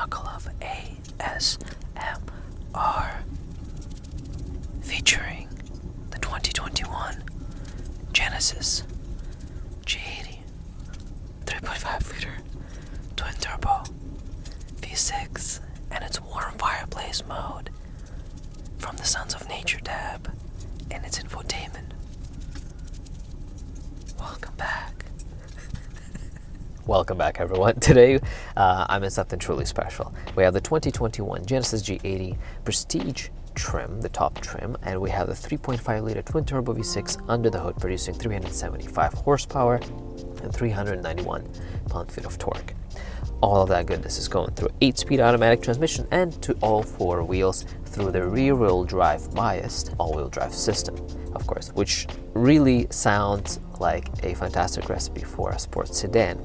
MockALove ASMR featuring the 2021 Genesis G80 3.5 liter twin turbo V6 and its warm fireplace mode from the Sons of Nature tab and its infotainment. Welcome back. Welcome back, everyone. Today, I'm in something truly special. We have the 2021 Genesis G80 Prestige trim, the top trim, and we have the 3.5 liter twin turbo V6 under the hood, producing 375 horsepower and 391 pound-feet of torque. All of that goodness is going through 8-speed automatic transmission and to all 4 wheels through the rear-wheel drive biased all-wheel drive system, of course, which really sounds like a fantastic recipe for a sports sedan.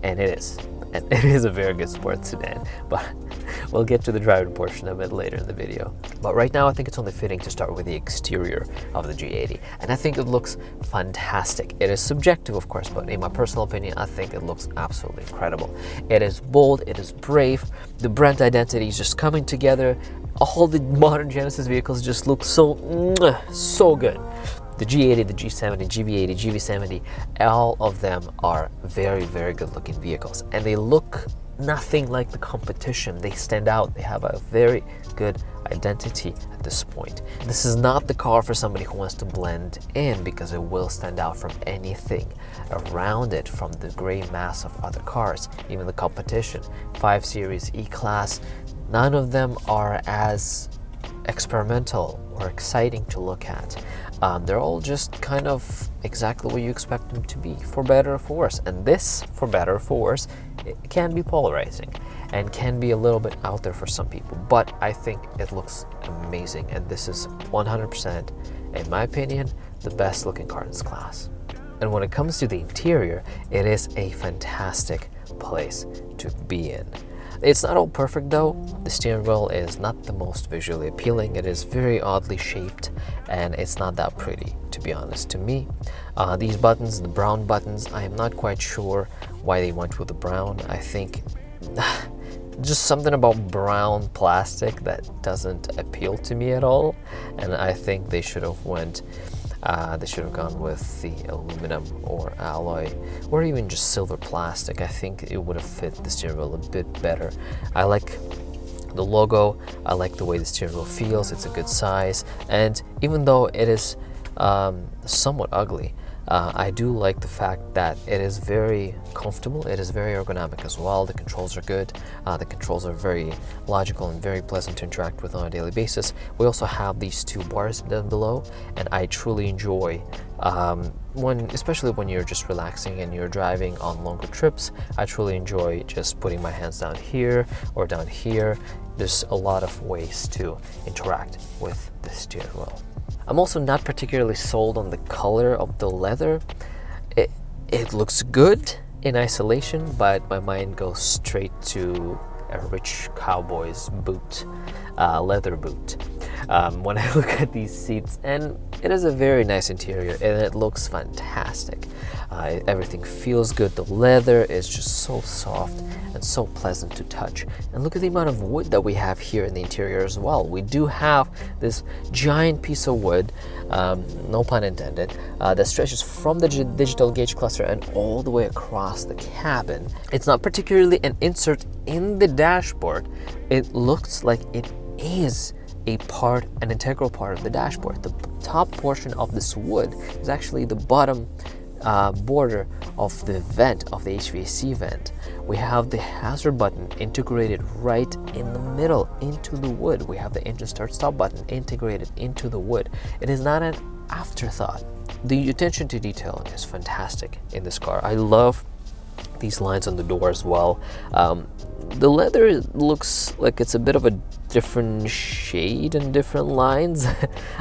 And it is. And it is a very good sports sedan, but we'll get to the driving portion of it later in the video. But right now, I think it's only fitting to start with the exterior of the G80. And I think it looks fantastic. It is subjective, of course, but in my personal opinion, I think it looks absolutely incredible. It is bold, it is brave, the brand identity is just coming together. All the modern Genesis vehicles just look so good. The G80, the G70, GV80, GV70, all of them are very, very good looking vehicles. And they look nothing like the competition. They stand out. They have a very good identity at this point. This is not the car for somebody who wants to blend in, because it will stand out from anything around it, from the gray mass of other cars, even the competition. 5 Series, E-Class, none of them are as experimental or exciting to look at. They're all just kind of exactly what you expect them to be, for better or for worse. And this, for better or for worse, it can be polarizing and can be a little bit out there for some people. But I think it looks amazing, and this is 100%, in my opinion, the best looking car in its class. And when it comes to the interior, it is a fantastic place to be in. It's not all perfect though. The steering wheel is not the most visually appealing. It is very oddly shaped and it's not that pretty, to be honest, to me. These buttons, the brown buttons, I am not quite sure why they went with the brown. I think just something about brown plastic that doesn't appeal to me at all. And I think they should have gone with the aluminum or alloy or even just silver plastic. I think it would have fit the steering wheel a bit better. I like the logo. I like the way the steering wheel feels. It's a good size. And even though it is somewhat ugly, I do like the fact that it is very comfortable. It is very ergonomic as well. The controls are good. The controls are very logical and very pleasant to interact with on a daily basis. We also have these 2 bars down below, and I truly enjoy especially when you're just relaxing and you're driving on longer trips. I truly enjoy just putting my hands down here or down here. There's a lot of ways to interact with the steering wheel. I'm also not particularly sold on the color of the leather. It looks good in isolation, but my mind goes straight to a rich cowboy's boot, leather boot. When I look at these seats, and it is a very nice interior and it looks fantastic. Everything feels good. The leather is just so soft and so pleasant to touch. And look at the amount of wood that we have here in the interior as well. We do have this giant piece of wood, no pun intended, that stretches from the digital gauge cluster and all the way across the cabin. It's not particularly an insert in the dashboard. It looks like it is an integral part of the dashboard. The top portion of this wood is actually the bottom border of the vent, of the HVAC vent. We have the hazard button integrated right in the middle into the wood. We have the engine start-stop button integrated into the wood. It is not an afterthought. The attention to detail is fantastic in this car. I love these lines on the door as well. The leather looks like it's a bit of a different shade and different lines.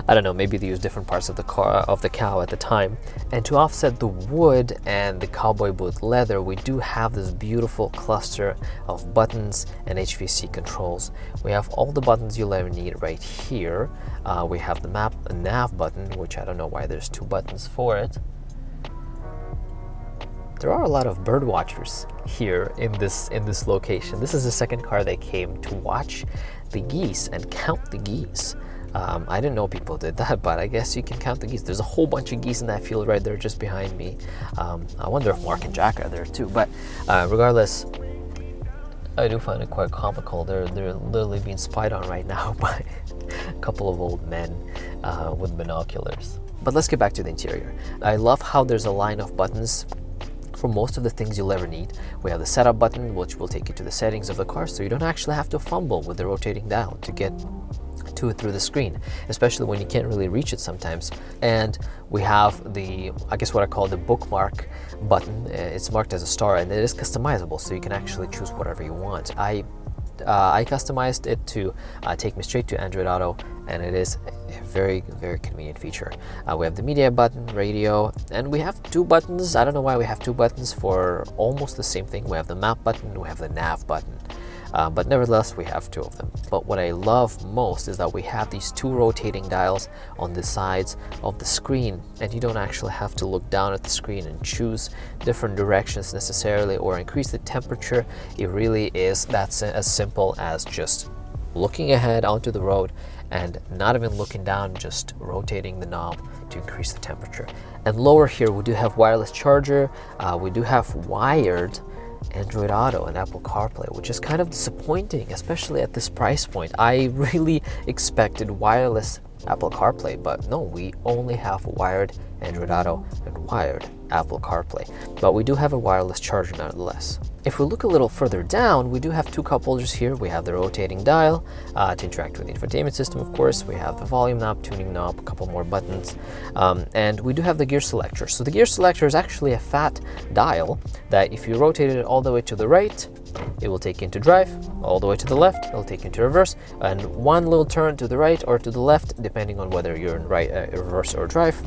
I don't know, maybe they use different parts of the cow at the time. And to offset the wood and the cowboy boot leather, we do have this beautiful cluster of buttons and HVAC controls. We have all the buttons you'll ever need right here. We have the nav button, which I don't know why there's 2 buttons for it. there are a lot of bird watchers here in this location. This is the second car that came to watch the geese and count the geese. I didn't know people did that, but I guess you can count the geese. There's a whole bunch of geese in that field right there just behind me. I wonder if Mark and Jack are there too, but regardless, I do find it quite comical. They're literally being spied on right now by a couple of old men with binoculars. But let's get back to the interior. I love how there's a line of buttons for most of the things you'll ever need. We have the setup button, which will take you to the settings of the car, so you don't actually have to fumble with the rotating dial to get to it through the screen, especially when you can't really reach it sometimes. And we have the, I guess what I call the bookmark button. It's marked as a star and it is customizable, so you can actually choose whatever you want. I customized it to take me straight to Android Auto, and it is a very, very convenient feature. We have the media button, radio, and we have two buttons. I don't know why we have two buttons for almost the same thing. We have the map button, we have the nav button. But nevertheless, we have two of them. But what I love most is that we have these two rotating dials on the sides of the screen, and you don't actually have to look down at the screen and choose different directions necessarily or increase the temperature. It really is as simple as just looking ahead onto the road and not even looking down, just rotating the knob to increase the temperature. And lower here, we do have wireless charger. We do have wired Android Auto and Apple CarPlay, which is kind of disappointing, especially at this price point. I really expected wireless Apple CarPlay, but no, we only have wired Android Auto and wired Apple CarPlay. But we do have a wireless charger nonetheless. If we look a little further down, we do have two cup holders here. We have the rotating dial to interact with the infotainment system, of course. We have the volume knob, tuning knob, a couple more buttons, and we do have the gear selector. So the gear selector is actually a fat dial that if you rotate it all the way to the right, it will take you into drive, all the way to the left, it'll take you into reverse, and one little turn to the right or to the left, depending on whether you're in reverse or drive,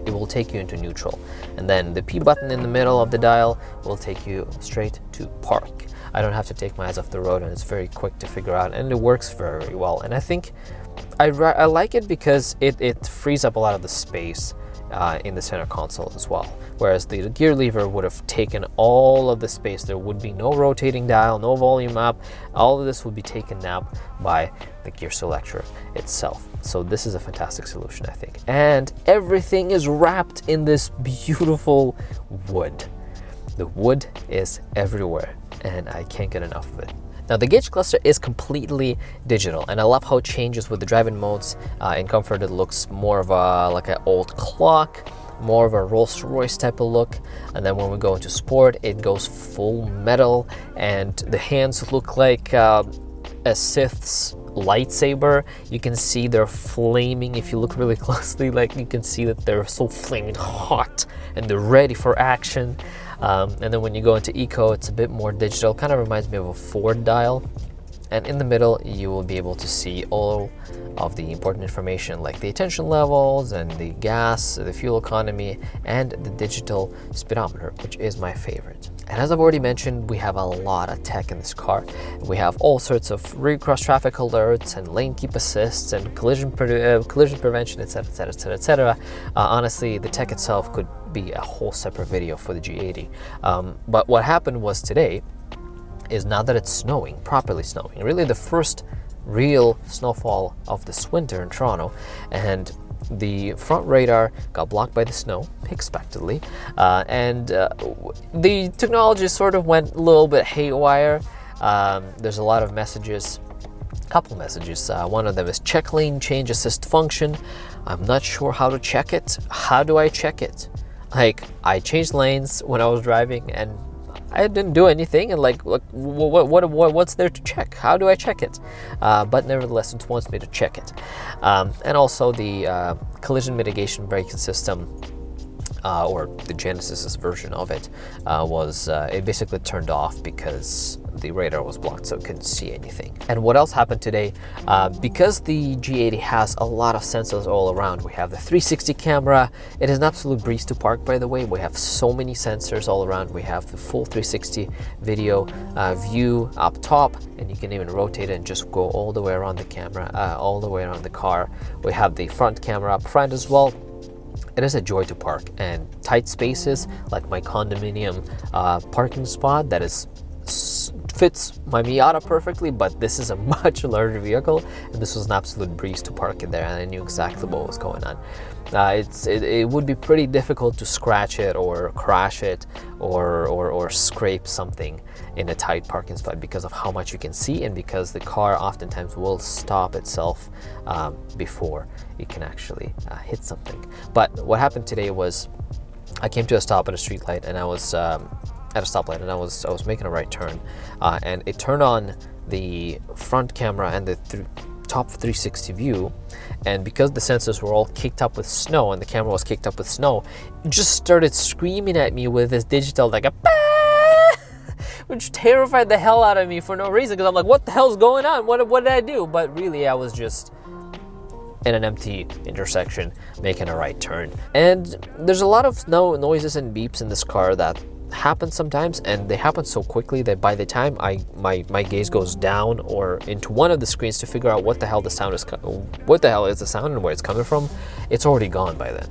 it will take you into neutral. And then the P button in the middle of the dial will take you straight to park. I don't have to take my eyes off the road, and it's very quick to figure out, and it works very well. And I think I like it because it frees up a lot of the space in the center console as well. Whereas the gear lever would have taken all of the space. There would be no rotating dial, no volume up. All of this would be taken up by the gear selector itself. So this is a fantastic solution, I think. And everything is wrapped in this beautiful wood. The wood is everywhere, and I can't get enough of it. Now the gauge cluster is completely digital, and I love how it changes with the driving modes. In comfort, it looks more of like an old clock, more of a Rolls-Royce type of look. And then when we go into sport, it goes full metal, and the hands look like a Sith's lightsaber. You can see they're flaming. If you look really closely, like you can see that they're so flaming hot and they're ready for action. And then when you go into Eco, it's a bit more digital. Kind of reminds me of a Ford dial. And in the middle, you will be able to see all of the important information like the attention levels and the gas, the fuel economy, and the digital speedometer, which is my favorite. And as I've already mentioned, we have a lot of tech in this car. We have all sorts of rear cross traffic alerts and lane keep assists and collision prevention, etc, etc, etc, etc. Honestly, the tech itself could be a whole separate video for the G80. But what happened was today is, now that it's snowing, properly snowing, really the first real snowfall of this winter in Toronto, and the front radar got blocked by the snow, expectedly, and the technology sort of went a little bit haywire. There's a lot of messages, couple messages. One of them is check lane change assist function. I'm not sure how to check it. How do I check it? Like, I changed lanes when I was driving and I didn't do anything, and like what's there to check? How do I check it? But nevertheless, it wants me to check it. And also the collision mitigation braking system, or the Genesis's version of it, was it basically turned off because the radar was blocked, so it couldn't see anything. And what else happened today? Because the G80 has a lot of sensors all around, we have the 360 camera. It is an absolute breeze to park, by the way. We have so many sensors all around. We have the full 360 video view up top, and you can even rotate it and just go all the way around the camera, all the way around the car. We have the front camera up front as well. It is a joy to park, and tight spaces like my condominium parking spot that fits my Miata perfectly, but this is a much larger vehicle, and this was an absolute breeze to park in there, and I knew exactly what was going on. It would be pretty difficult to scratch it or crash it or scrape something in a tight parking spot because of how much you can see, and because the car oftentimes will stop itself before it can actually hit something. But what happened today was I came to a stop at a street light, and I was at a stoplight, and I was making a right turn, and it turned on the front camera and the top 360 view, and because the sensors were all kicked up with snow and the camera was kicked up with snow, it just started screaming at me with this digital like a which terrified the hell out of me for no reason, because I'm like, what the hell's going on? What did I do? But really, I was just in an empty intersection making a right turn. And there's a lot of noises and beeps in this car that happen sometimes, and they happen so quickly that by the time my gaze goes down or into one of the screens to figure out what the hell is the sound and where it's coming from, it's already gone by then.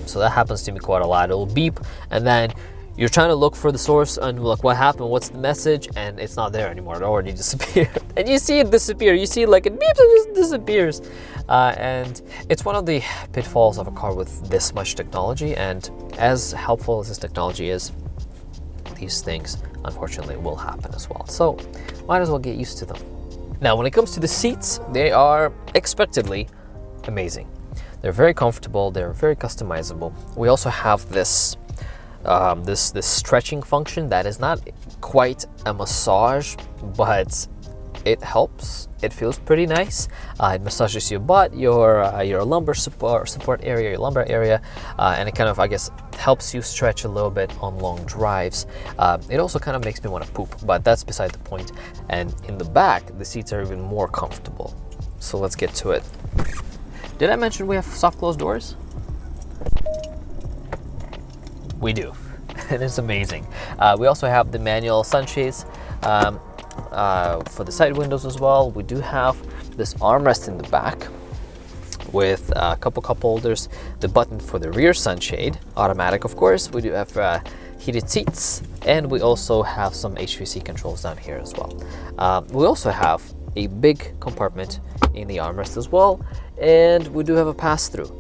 So that happens to me quite a lot. It'll beep, and then you're trying to look for the source and like, what happened, what's the message, and it's not there anymore. It already disappeared. And you see it disappear. You see like it beeps and just disappears. And it's one of the pitfalls of a car with this much technology, and as helpful as this technology is, these things unfortunately will happen as well. So might as well get used to them. Now, when it comes to the seats, they are expectedly amazing. They're very comfortable, they're very customizable. We also have this this stretching function that is not quite a massage, but it helps. It feels pretty nice. It massages your butt, your lumbar support area, your lumbar area, and it kind of, I guess, helps you stretch a little bit on long drives. It also kind of makes me want to poop, but that's beside the point. And in the back, the seats are even more comfortable. So let's get to it. Did I mention we have soft close doors? We do, and it's amazing. We also have the manual sunshades for the side windows as well. We do have this armrest in the back with a couple cup holders, the button for the rear sunshade, automatic of course. We do have heated seats, and we also have some HVAC controls down here as well. We also have a big compartment in the armrest as well, and we do have a pass-through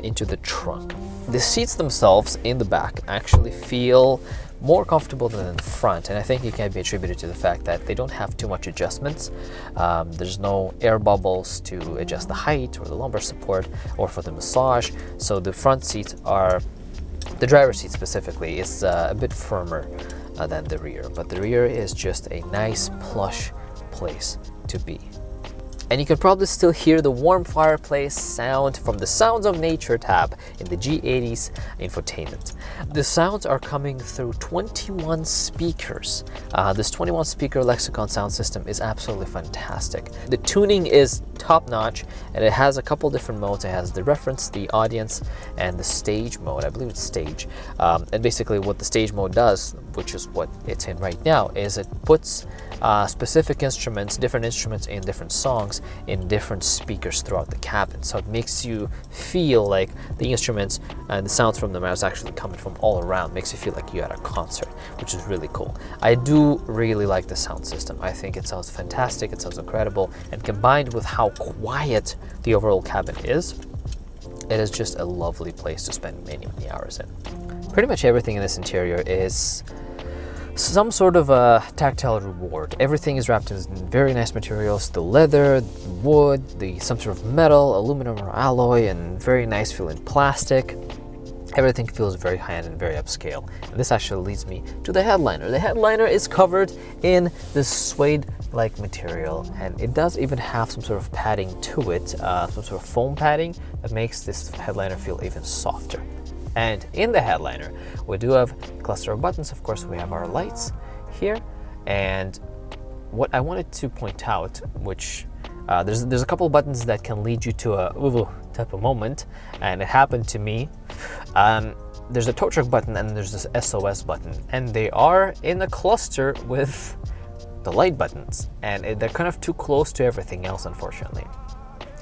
into the trunk. The seats themselves in the back actually feel more comfortable than in the front, and I think it can be attributed to the fact that they don't have too much adjustments. There's no air bubbles to adjust the height or the lumbar support or for the massage, so the front seats are, the driver's seat specifically, is a bit firmer than the rear, but the rear is just a nice plush place to be. And you can probably still hear the warm fireplace sound from the Sounds of Nature tab in the G80's infotainment. The sounds are coming through 21 speakers. This 21 speaker Lexicon sound system is absolutely fantastic. The tuning is top notch, and it has a couple different modes. It has the reference, the audience, and the stage mode. I believe it's stage. And basically what the stage mode does, which is what it's in right now, is it puts specific instruments, different instruments in different songs in different speakers throughout the cabin. So it makes you feel like the instruments and the sounds from them are actually coming from all around. Makes you feel like you're at a concert, which is really cool. I do really like the sound system. I think it sounds fantastic, it sounds incredible, and combined with how quiet the overall cabin is, it is just a lovely place to spend many, many hours in. Pretty much everything in this interior is some sort of a tactile reward. Everything is wrapped in very nice materials: the leather, the wood, some sort of metal, aluminum or alloy, and very nice feeling plastic. Everything feels very high-end and very upscale. And this actually leads me to the headliner. The headliner is covered in this suede-like material, and it does even have some sort of padding to it, some sort of foam padding that makes this headliner feel even softer. And in the headliner, we do have a cluster of buttons. Of course, we have our lights here. And what I wanted to point out, which there's a couple of buttons that can lead you to a ooh type of moment, and it happened to me. There's a tow truck button and there's this SOS button, and they are in a cluster with the light buttons, and they're kind of too close to everything else, unfortunately.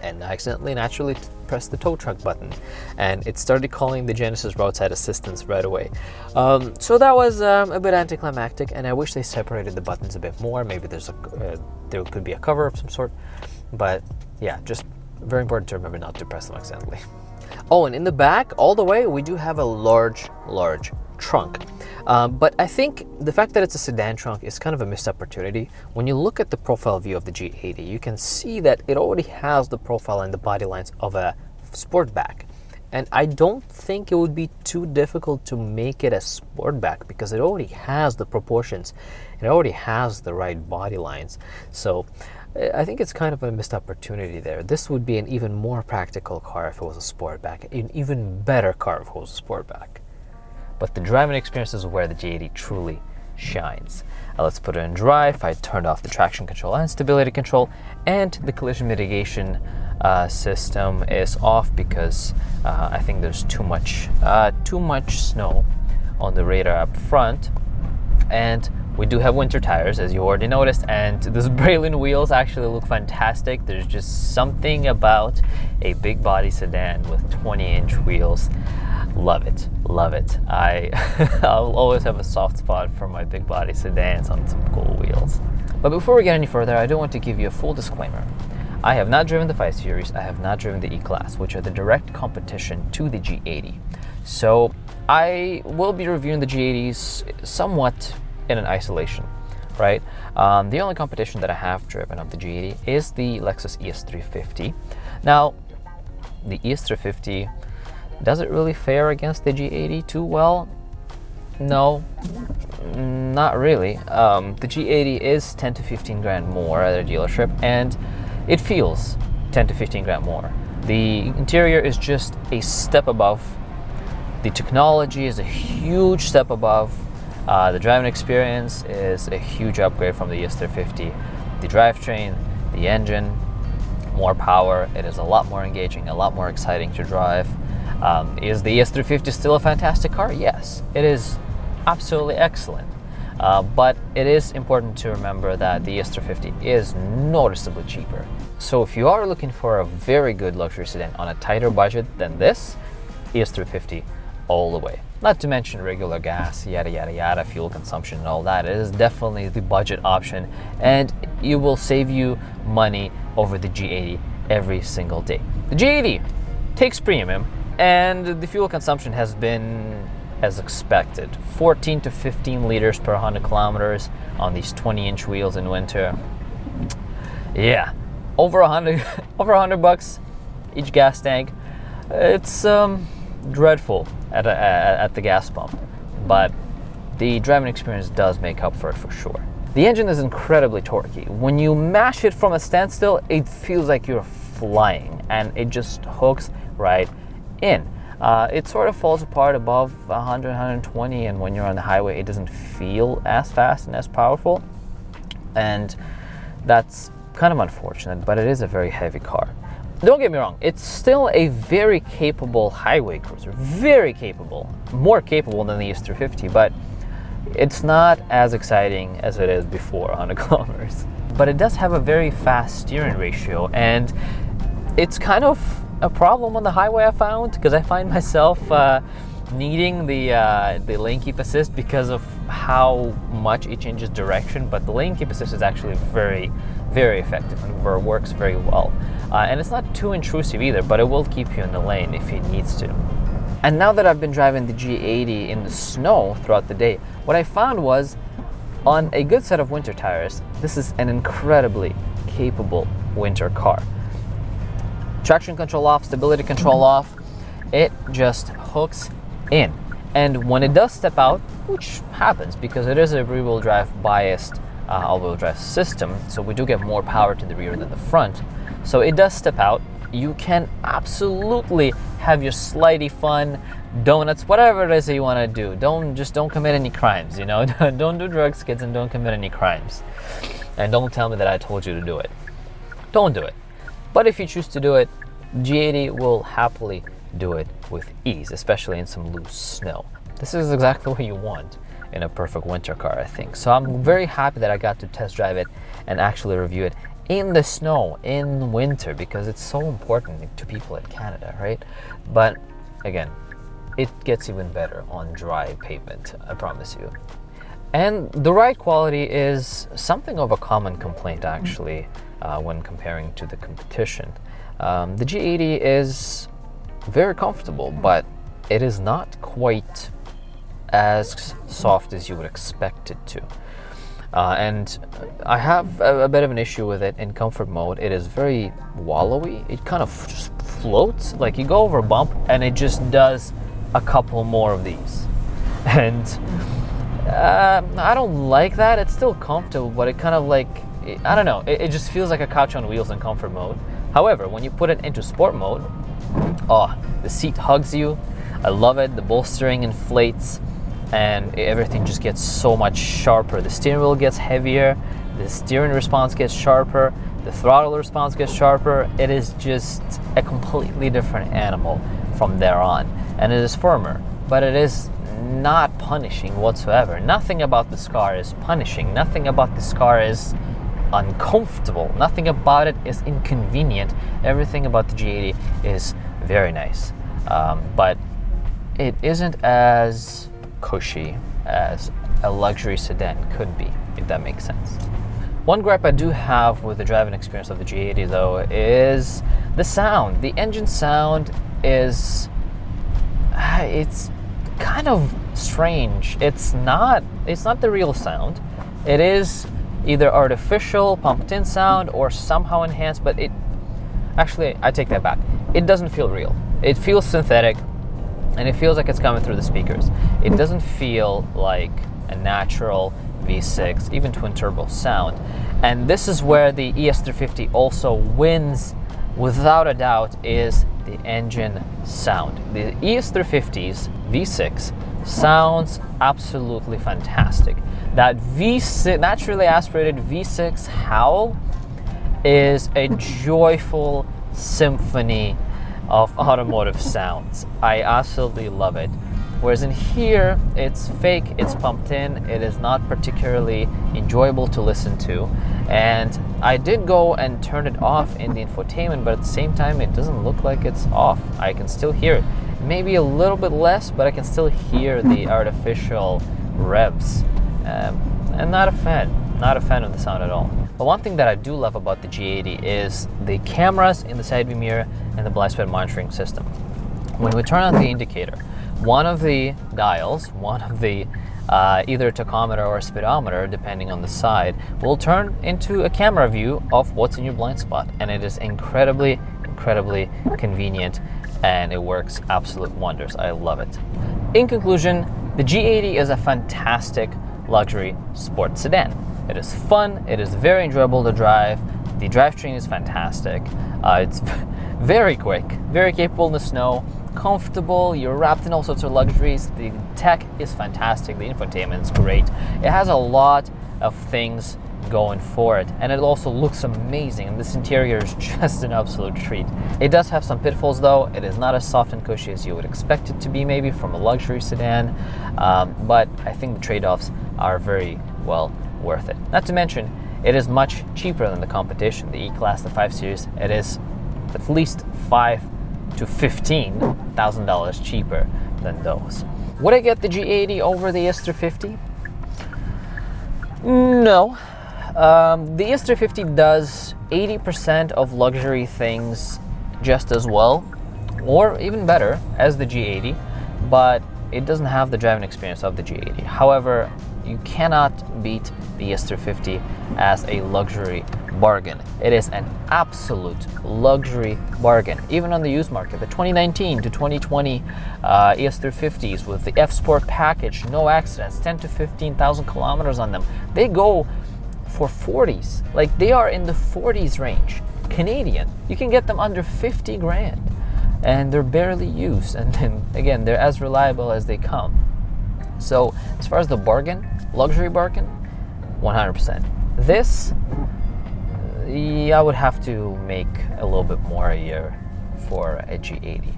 and I accidentally naturally pressed the tow truck button, and it started calling the Genesis roadside assistance right away. So that was a bit anticlimactic, and I wish they separated the buttons a bit more. Maybe there could be a cover of some sort, but yeah, just very important to remember not to press them accidentally. Oh, and in the back, all the way, we do have a large trunk. But I think the fact that it's a sedan trunk is kind of a missed opportunity. When you look at the profile view of the G80, you can see that it already has the profile and the body lines of a Sportback. And I don't think it would be too difficult to make it a Sportback because it already has the proportions. It already has the right body lines. So I think it's kind of a missed opportunity there. This would be an even more practical car if it was a Sportback, an even better car if it was a Sportback. But the driving experience is where the G80 truly shines. Let's put it in drive. I turned off the traction control and stability control, and the collision mitigation system is off because I think there's too much snow on the radar up front. And we do have winter tires, as you already noticed, and these Braylon wheels actually look fantastic. There's just something about a big body sedan with 20-inch wheels. Love it, love it. I'll always have a soft spot for my big body sedans on some cool wheels. But before we get any further, I do want to give you a full disclaimer. I have not driven the 5 Series, I have not driven the E-Class, which are the direct competition to the G80. So I will be reviewing the G80s somewhat in an isolation, right? The only competition that I have driven of the G80 is the Lexus ES350. Now, the ES350, does it really fare against the G80 too well? No, not really. The G80 is 10 to 15 grand more at a dealership, and it feels 10 to 15 grand more. The interior is just a step above. The technology is a huge step above. The driving experience is a huge upgrade from the ES350. The drivetrain, the engine, more power. It is a lot more engaging, a lot more exciting to drive. Is the ES350 still a fantastic car? Yes, it is absolutely excellent. But it is important to remember that the ES350 is noticeably cheaper. So if you are looking for a very good luxury sedan on a tighter budget than this, ES350 all the way. Not to mention regular gas, yada yada yada, fuel consumption and all that. It is definitely the budget option, and it will save you money over the G80 every single day. The G80 takes premium, and the fuel consumption has been as expected. 14 to 15 liters per 100 kilometers on these 20-inch wheels in winter. Yeah, over 100 bucks each gas tank. It's dreadful at the gas pump, but the driving experience does make up for it for sure. The engine is incredibly torquey. When you mash it from a standstill, it feels like you're flying, and it just hooks right in. It sort of falls apart above 100, 120, and when you're on the highway, it doesn't feel as fast and as powerful, and that's kind of unfortunate, but it is a very heavy car. Don't get me wrong, it's still a very capable highway cruiser, very capable, more capable than the ES350, but it's not as exciting as it is before 100 kilometers. But it does have a very fast steering ratio, and it's kind of a problem on the highway, I found, because I find myself needing the lane keep assist because of how much it changes direction. But the lane keep assist is actually very, very effective and works very well. And it's not too intrusive either, but it will keep you in the lane if it needs to. And now that I've been driving the G80 in the snow throughout the day, what I found was, on a good set of winter tires, this is an incredibly capable winter car. Traction control off, stability control off, it just hooks in. And when it does step out, which happens because it is a rear-wheel drive biased all-wheel drive system, so we do get more power to the rear than the front. So it does step out. You can absolutely have your slidey fun, donuts, whatever it is that you want to do. Don't commit any crimes, you know. Don't do drugs, kids, and don't commit any crimes. And don't tell me that I told you to do it. Don't do it. But if you choose to do it, G80 will happily do it with ease, especially in some loose snow. This is exactly what you want in a perfect winter car, I think. So I'm very happy that I got to test drive it and actually review it in the snow, in winter, because it's so important to people in Canada, right? But again, it gets even better on dry pavement, I promise you. And the ride quality is something of a common complaint, actually, when comparing to the competition. The G80 is very comfortable, but it is not quite as soft as you would expect it to. And I have a bit of an issue with it in comfort mode. It is very wallowy. It kind of just floats. Like you go over a bump and it just does a couple more of these. And I don't like that. It's still comfortable, but it kind of like, I don't know. It just feels like a couch on wheels in comfort mode. However, when you put it into sport mode, oh, the seat hugs you. I love it. The bolstering inflates and everything just gets so much sharper. The steering wheel gets heavier, the steering response gets sharper, the throttle response gets sharper. It is just a completely different animal from there on. And it is firmer, but it is not punishing whatsoever. Nothing about this car is punishing. Nothing about this car is uncomfortable. Nothing about it is inconvenient. Everything about the G80 is very nice. But it isn't as cushy as a luxury sedan could be, if that makes sense. One gripe I do have with the driving experience of the G80 though is the sound. The engine sound is, it's kind of strange. It's not the real sound. It is either artificial, pumped in sound, or somehow enhanced, but actually, I take that back. It doesn't feel real. It feels synthetic, and it feels like it's coming through the speakers. It doesn't feel like a natural V6, even twin turbo sound. And this is where the ES350 also wins without a doubt, is the engine sound. The ES350's V6 sounds absolutely fantastic. That V6, naturally aspirated V6 howl is a joyful symphony of automotive sounds. I absolutely love it. Whereas in here, it's fake, it's pumped in, it is not particularly enjoyable to listen to. And I did go and turn it off in the infotainment, but at the same time, it doesn't look like it's off. I can still hear it. Maybe a little bit less, but I can still hear the artificial revs. And not a fan of the sound at all. But one thing that I do love about the G80 is the cameras in the side view mirror and the blind spot monitoring system. When we turn on the indicator, one of the dials, one of the either tachometer or speedometer, depending on the side, will turn into a camera view of what's in your blind spot. And it is incredibly convenient, and it works absolute wonders. I love it. In conclusion, the G80 is a fantastic luxury sports sedan. It is fun, it is very enjoyable to drive, the drivetrain is fantastic, it's very quick, very capable in the snow, comfortable, you're wrapped in all sorts of luxuries, the tech is fantastic, the infotainment is great, it has a lot of things going for it, and it also looks amazing, and this interior is just an absolute treat. It does have some pitfalls though. It is not as soft and cushy as you would expect it to be maybe from a luxury sedan, but I think the trade-offs are very well worth it. Not to mention, it is much cheaper than the competition. The E-Class, the 5 Series, it is at least $5,000 to $15,000 cheaper than those. Would I get the G80 over the ES350? No. The ES350 does 80% of luxury things just as well, or even better, as the G80, but it doesn't have the driving experience of the G80. However, you cannot beat the ES350 as a luxury bargain. It is an absolute luxury bargain. Even on the used market, the 2019 to 2020 ES350s with the F-Sport package, no accidents, 10 to 15,000 kilometers on them, they go for 40s. Like, they are in the 40s range. Canadian, you can get them under 50 grand, and they're barely used. And then again, they're as reliable as they come. So as far as the bargain, luxury bargain, 100%. This, I would have to make a little bit more a year for a G80.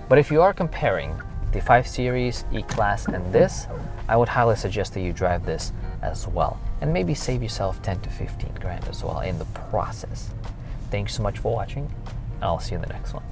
But if you are comparing the 5 Series, E-Class, and this, I would highly suggest that you drive this as well. and maybe save yourself 10 to 15 grand as well in the process. Thanks so much for watching, and I'll see you in the next one.